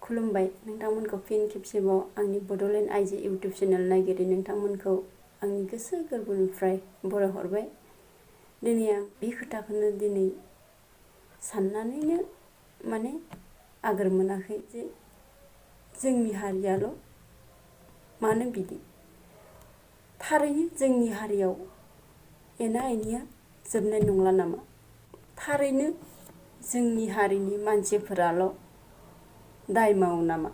खुलुमबाय नोंथांमोनखौ फिन खेबसेबाव आंनि बड'लेण्ड आइजो इउटुब चेनेल नायगिरि नोंथांमोनखौ आंनि गोसो गोरबोनिफ्राय बरायहरबाय। दिनै आं बे खोथाखौनो दिनै साननानैनो माने आगोर मोनाखै जे जोंनि हारियाल' मानो बिदि। थारैनो जोंनि हारियाव एना एनिया जोबनाय नंला नामा? थारैनो जोंनि हारिनि मानसिफोराल' दाय मावो नामा?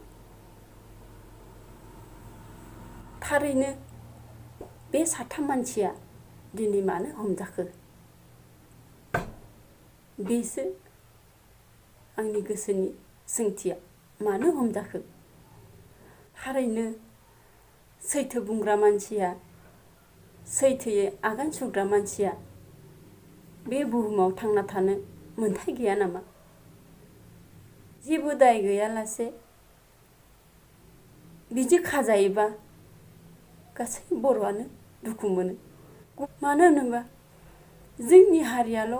थारैनो बे साथाम मानसिया दिनै मानो हमजाखो? बेसो आंनि गोसोनि सोंथिया, मानो हमजाखो? थारैनो सैथो बुंग्रा मानसिया, सैथोयै आगान सुरग्रा मानसिया बे बुहुमाव थांना थानो मोन्थाय गैया नामा? जेबो दाय गैयालासे बिदि खाजायोबा गासै बर'आनो दुखु मोनो। मानो होनोबा जोंनि हारियाल'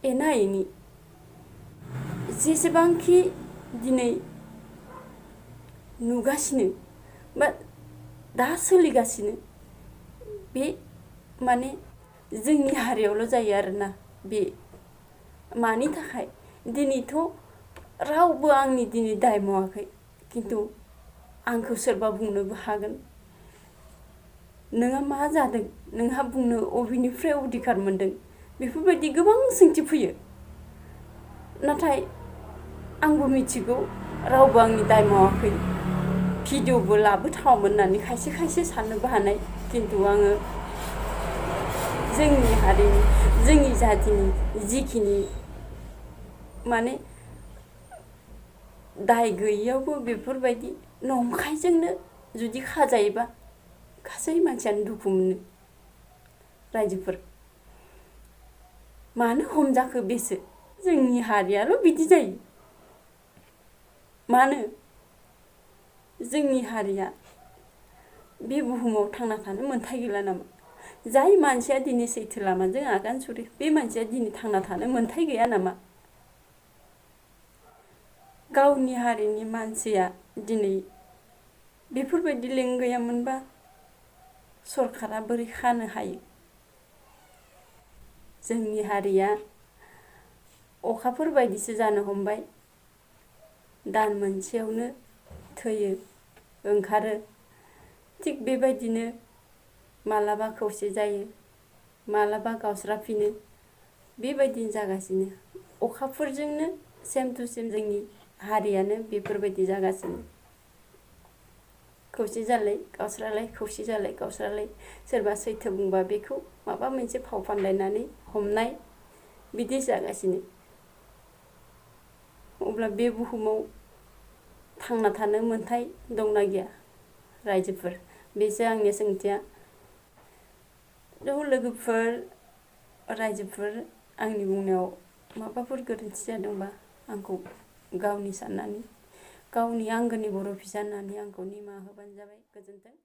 एना एनि जेसेबांखि दिनै नुगासिनो बा दा सोलिगासिनो बे माने जोंनि हारियावल' जायो आरोना। बे मानि थाखाय दिनैथ' रावबो आंनि दिनै दाय मावाखै, खिन्थु आंखौ सोरबा बुंनोबो हागोन नोंहा मा जादों, नोंहा बुंनो अबेनिफ्राय अधिकार मोनदों, बेफोरबायदि गोबां सोंथि फैयो। नाथाय आंबो मिथिगौ रावबो आंनि दाय मावाखै, भिडिअ'बो लाबोथावामोन होननानै खायसे खायसे साननोबो हानाय। खिन्थु आङो जोंनि हारिनि, जोंनि जातिनि जिखिनि माने दाय गैयैयावबो बेफोरबायदि नंखायजोंनो जुदि खाजायोबा गासै मानसियानो दुखु मोनो। रायजोफोर मानो हमजाखो बेसो। जोंनि हारियाल' बिदि जायो। मानो? जोंनि हारिया बे बुहुमाव थांना थानो मोन्थाय गैला नामा? जाय मानसिया दिनै सैथो लामाजों आगान सुरो बे मानसिया दिनै थांना थानो मोन्थाय गैया नामा? गावनि हारिनि मानसिया दिनै बेफोरबायदि लिंक गैयामोनबा सरकारा बोरै खानो हायो? जोंनि हारिया अखाफोर बायदिसो जानो हमबाय। दान मोनसेयावनो थैयो, ओंखारो। थिग बेबायदिनो मालाबा खौसे जायो, मालाबा गावस्राफिनो। बेबायदिनो जागासिनो। अखाफोरजोंनो सेम टु सेम जोंनि हारियानो बेफोरबायदि जागासिनो। खौसे जालाय गावस्रालाय, खौसे जालाय गावस्रालाय। सोरबा सैथो बुंबा बेखौ माबा मोनसे फाव फान्दायनानै हमनाय, बिदि जागासिनो। अब्ला बे बुहुमाव थांना थानो मोन्थाय दंना गैया रायजोफोर? बेसो आंनि सोंथिया। लोगोफोर, रायजोफोर, आंनि बुंनायाव माबाफोर गोरोन्थि जादोंबा आंखौ गावनि साननानै, गावनि आंगोनि बर' फिसा होननानै आंखौ निमाहा होबानो जाबाय। गोजोन्थों।